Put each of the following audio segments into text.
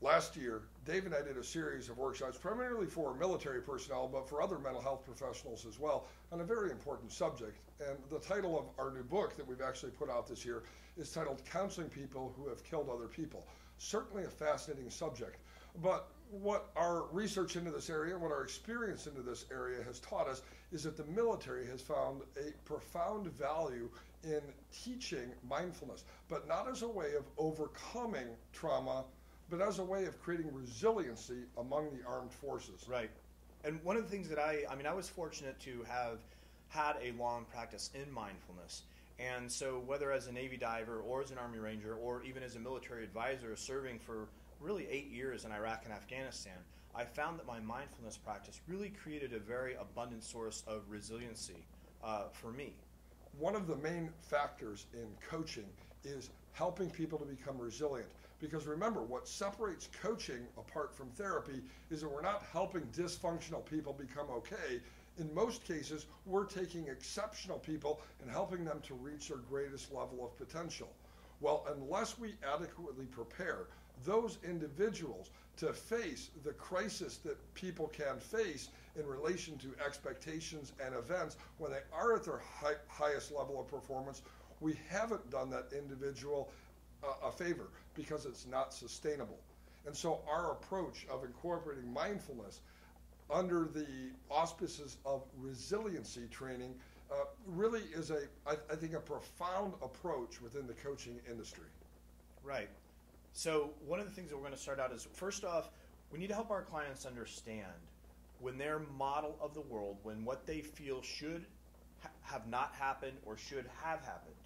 Last year, Dave and I did a series of workshops primarily for military personnel, but for other mental health professionals as well, on a very important subject. And the title of our new book that we've actually put out this year is titled Counseling People Who Have Killed Other People. Certainly a fascinating subject. But what our research into this area, what our experience into this area has taught us is that the military has found a profound value in teaching mindfulness, but not as a way of overcoming trauma, but as a way of creating resiliency among the armed forces. Right. And one of the things that I was fortunate to have had a long practice in mindfulness. And so whether as a Navy diver or as an Army Ranger or even as a military advisor serving for really 8 years in Iraq and Afghanistan, I found that my mindfulness practice really created a very abundant source of resiliency for me. One of the main factors in coaching is helping people to become resilient. Because remember, what separates coaching apart from therapy is that we're not helping dysfunctional people become okay. In most cases, we're taking exceptional people and helping them to reach their greatest level of potential. Well, unless we adequately prepare those individuals to face the crisis that people can face in relation to expectations and events when they are at their highest level of performance, we haven't done that individual a favor because it's not sustainable. And so our approach of incorporating mindfulness under the auspices of resiliency training really is I think a profound approach within the coaching industry. Right. So one of the things that we're going to start out is, first off, we need to help our clients understand when their model of the world, when what they feel should have not happened or should have happened,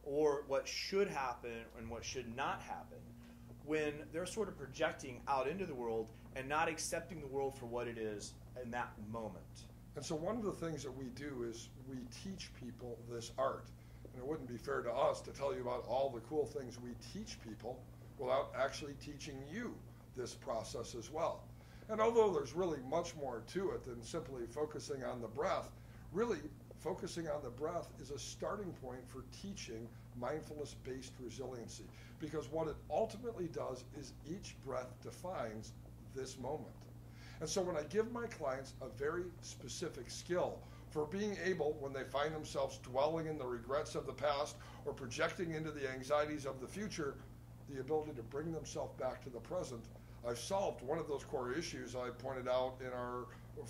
or what should happen and what should not happen, when they're sort of projecting out into the world and not accepting the world for what it is in that moment. And so one of the things that we do is we teach people this art. And it wouldn't be fair to us to tell you about all the cool things we teach people without actually teaching you this process as well. And although there's really much more to it than simply focusing on the breath, really focusing on the breath is a starting point for teaching mindfulness-based resiliency, because what it ultimately does is each breath defines this moment. And so when I give my clients a very specific skill for being able, when they find themselves dwelling in the regrets of the past or projecting into the anxieties of the future, the ability to bring themselves back to the present, I've solved one of those core issues I pointed out in our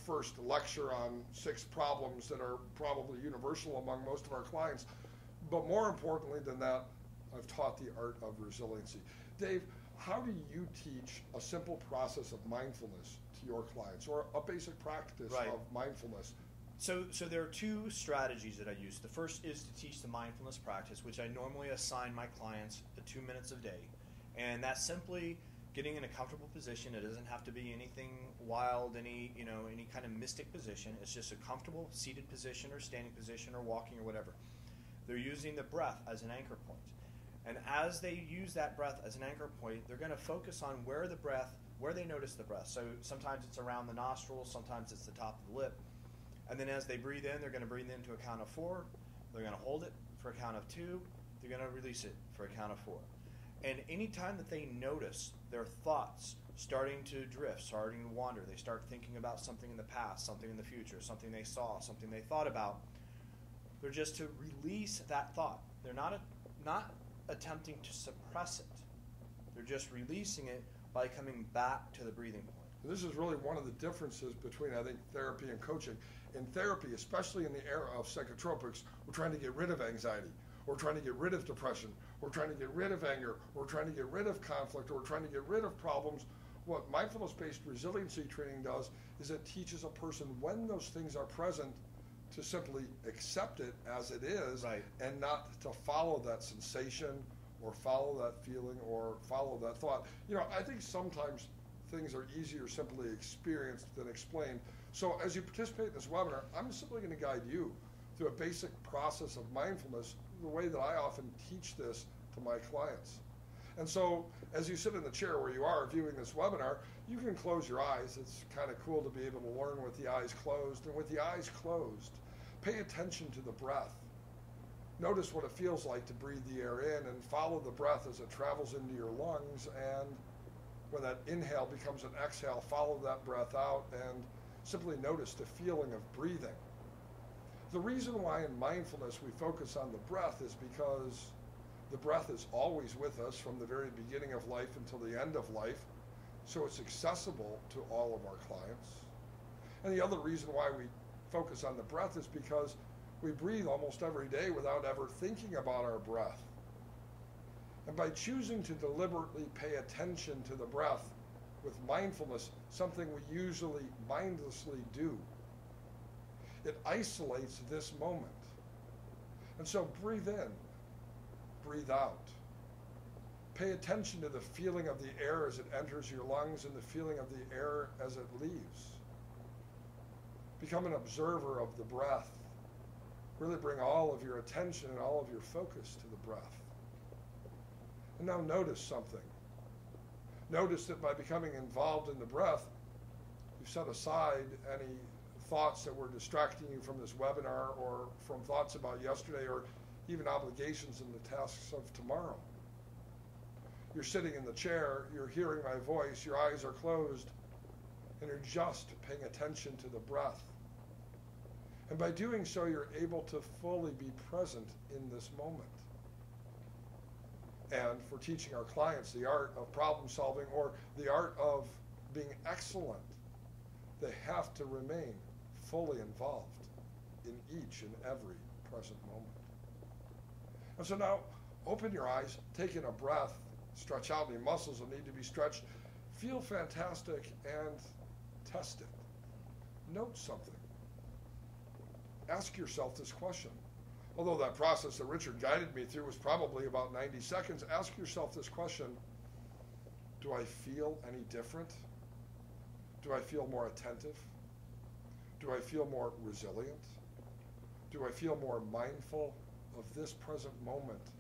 first lecture on 6 problems that are probably universal among most of our clients. But more importantly than that, I've taught the art of resiliency. Dave, how do you teach a simple process of mindfulness to your clients, or a basic practice of mindfulness? So there are 2 strategies that I use. The first is to teach the mindfulness practice, which I normally assign my clients 2 minutes a day. And that's simply getting in a comfortable position. It doesn't have to be anything wild, any kind of mystic position. It's just a comfortable seated position or standing position or walking or whatever. They're using the breath as an anchor point. And as they use that breath as an anchor point, they're going to focus on where they notice the breath. So sometimes it's around the nostrils, sometimes it's the top of the lip. And then as they breathe in, they're going to breathe in to a count of 4. They're going to hold it for a count of 2. They're going to release it for a count of 4. And anytime that they notice their thoughts starting to drift, starting to wander, they start thinking about something in the past, something in the future, something they saw, something they thought about, they're just to release that thought. They're not attempting to suppress it. They're just releasing it by coming back to the breathing point. This is really one of the differences between, I think, therapy and coaching. In therapy, especially in the era of psychotropics, we're trying to get rid of anxiety. We're trying to get rid of depression. We're trying to get rid of anger. We're trying to get rid of conflict. Or we're trying to get rid of problems. What mindfulness-based resiliency training does is it teaches a person when those things are present to simply accept it as it is, and not to follow that sensation or follow that feeling or follow that thought. I think sometimes things are easier simply experienced than explained. So as you participate in this webinar, I'm simply going to guide you through a basic process of mindfulness, the way that I often teach this to my clients. And so as you sit in the chair where you are viewing this webinar, you can close your eyes. It's kind of cool to be able to learn with the eyes closed. And with the eyes closed, pay attention to the breath. Notice what it feels like to breathe the air in and follow the breath as it travels into your lungs and When that inhale becomes an exhale, follow that breath out and simply notice the feeling of breathing. The reason why in mindfulness we focus on the breath is because the breath is always with us from the very beginning of life until the end of life, so it's accessible to all of our clients. And the other reason why we focus on the breath is because we breathe almost every day without ever thinking about our breath. And by choosing to deliberately pay attention to the breath with mindfulness, something we usually mindlessly do, it isolates this moment. And so breathe in, breathe out. Pay attention to the feeling of the air as it enters your lungs and the feeling of the air as it leaves. Become an observer of the breath. Really bring all of your attention and all of your focus to the breath. And now notice something. Notice that by becoming involved in the breath, you've set aside any thoughts that were distracting you from this webinar or from thoughts about yesterday or even obligations and the tasks of tomorrow. You're sitting in the chair, you're hearing my voice, your eyes are closed, and you're just paying attention to the breath. And by doing so, you're able to fully be present in this moment. And for teaching our clients the art of problem solving or the art of being excellent, they have to remain fully involved in each and every present moment. And so now, open your eyes, take in a breath, stretch out any muscles that need to be stretched, feel fantastic, and test it. Note something. Ask yourself this question. Although that process that Richard guided me through was probably about 90 seconds, ask yourself this question. Do I feel any different? Do I feel more attentive? Do I feel more resilient? Do I feel more mindful of this present moment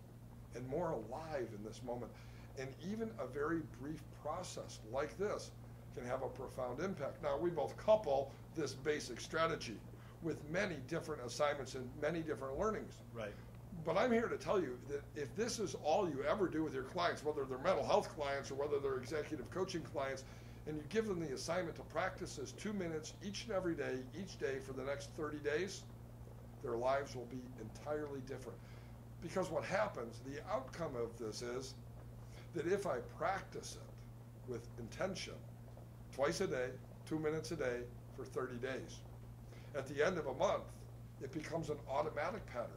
and more alive in this moment? And even a very brief process like this can have a profound impact. Now, we both couple this basic strategy with many different assignments and many different learnings. Right. But I'm here to tell you that if this is all you ever do with your clients, whether they're mental health clients or whether they're executive coaching clients, and you give them the assignment to practice this 2 minutes each and every day, each day for the next 30 days, their lives will be entirely different. Because what happens, the outcome of this is that if I practice it with intention, twice a day, 2 minutes a day for 30 days, at the end of a month, it becomes an automatic pattern.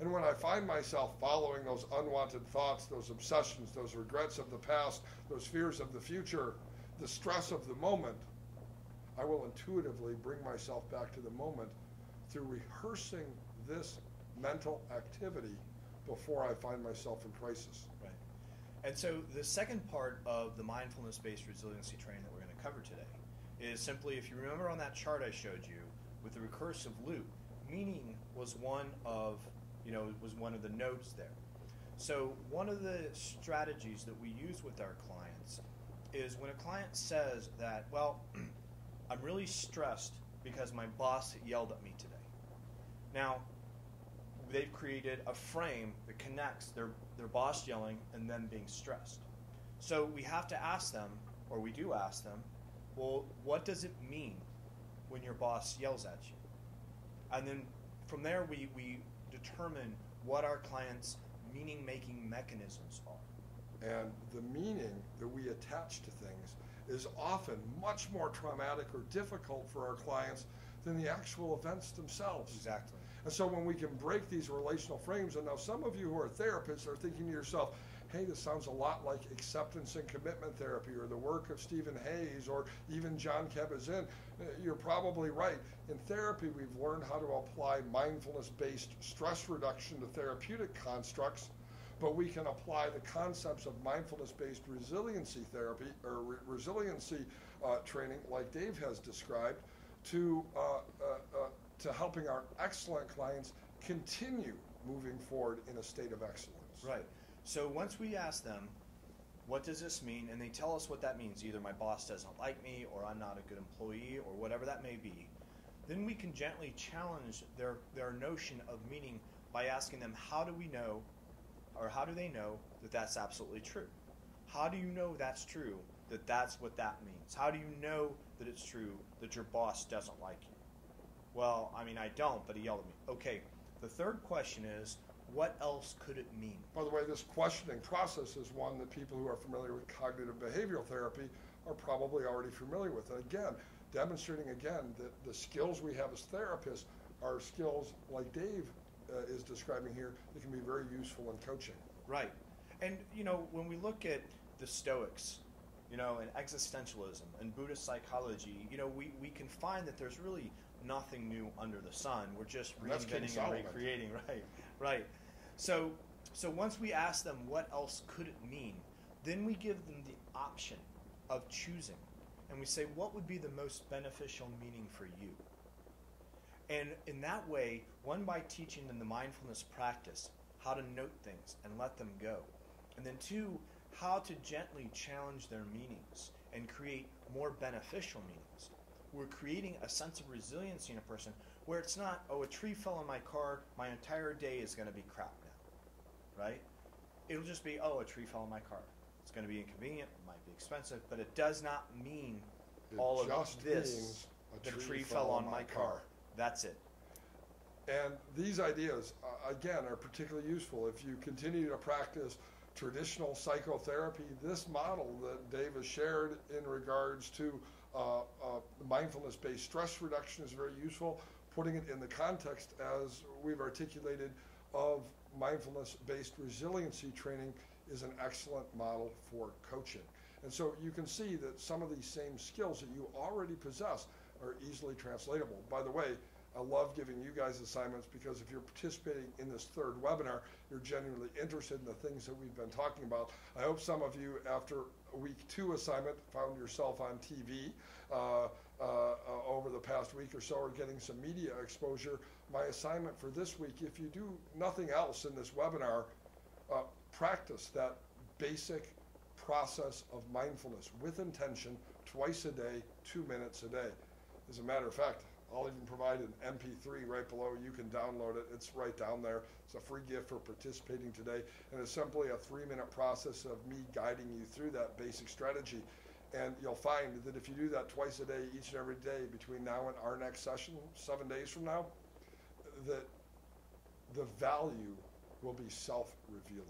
And when I find myself following those unwanted thoughts, those obsessions, those regrets of the past, those fears of the future, the stress of the moment, I will intuitively bring myself back to the moment through rehearsing this mental activity before I find myself in crisis. Right. And so the second part of the mindfulness-based resiliency training that we're going to cover today is simply, if you remember on that chart I showed you with the recursive loop, meaning was one of the nodes there. So one of the strategies that we use with our clients is when a client says that, well, I'm really stressed because my boss yelled at me today. Now, they've created a frame that connects their boss yelling and them being stressed. So we have to ask them, or we do ask them, well, what does it mean when your boss yells at you? And then from there we determine what our clients' meaning-making mechanisms are. And the meaning that we attach to things is often much more traumatic or difficult for our clients than the actual events themselves. Exactly. And so when we can break these relational frames, and now some of you who are therapists are thinking to yourself, hey, this sounds a lot like acceptance and commitment therapy or the work of Stephen Hayes or even John Kabat-Zinn. You're probably right. In therapy, we've learned how to apply mindfulness-based stress reduction to therapeutic constructs, but we can apply the concepts of mindfulness-based resiliency therapy or resiliency training, like Dave has described, to helping our excellent clients continue moving forward in a state of excellence. Right. So once we ask them, what does this mean? And they tell us what that means. Either my boss doesn't like me, or I'm not a good employee, or whatever that may be. Then we can gently challenge their notion of meaning by asking them, how do we know, or how do they know that that's absolutely true? How do you know that's true that that's what that means? How do you know that it's true that your boss doesn't like you? Well, I mean, I don't, but he yelled at me. Okay, the third question is, what else could it mean? By the way, this questioning process is one that people who are familiar with cognitive behavioral therapy are probably already familiar with. And again, demonstrating again that the skills we have as therapists are skills like Dave is describing here that can be very useful in coaching. Right. And, when we look at the Stoics, and existentialism and Buddhist psychology, we can find that there's really nothing new under the sun. We're just reinventing and recreating. Right. So once we ask them what else could it mean, then we give them the option of choosing. And we say, what would be the most beneficial meaning for you? And in that way, one, by teaching them the mindfulness practice, how to note things and let them go. And then two, how to gently challenge their meanings and create more beneficial meanings. We're creating a sense of resiliency in a person where it's not, oh, a tree fell on my car, my entire day is going to be crap now, right? It'll just be, oh, a tree fell on my car. It's going to be inconvenient, it might be expensive, but it does not mean all of this, the tree fell on my car. That's it. And these ideas, again, are particularly useful if you continue to practice traditional psychotherapy. This model that Dave has shared in regards to mindfulness-based stress reduction is very useful. Putting it in the context, as we've articulated, of mindfulness-based resiliency training is an excellent model for coaching. And so you can see that some of these same skills that you already possess are easily translatable. By the way, I love giving you guys assignments because if you're participating in this third webinar, you're genuinely interested in the things that we've been talking about. I hope some of you, after week 2 assignment, found yourself on TV over the past week or so, or getting some media exposure. My assignment for this week, if you do nothing else in this webinar, practice that basic process of mindfulness with intention twice a day, 2 minutes a day. As a matter of fact, I'll even provide an MP3 right below. You can download it. It's right down there. It's a free gift for participating today. And it's simply a 3-minute process of me guiding you through that basic strategy. And you'll find that if you do that twice a day, each and every day, between now and our next session, 7 days from now, that the value will be self-revealing.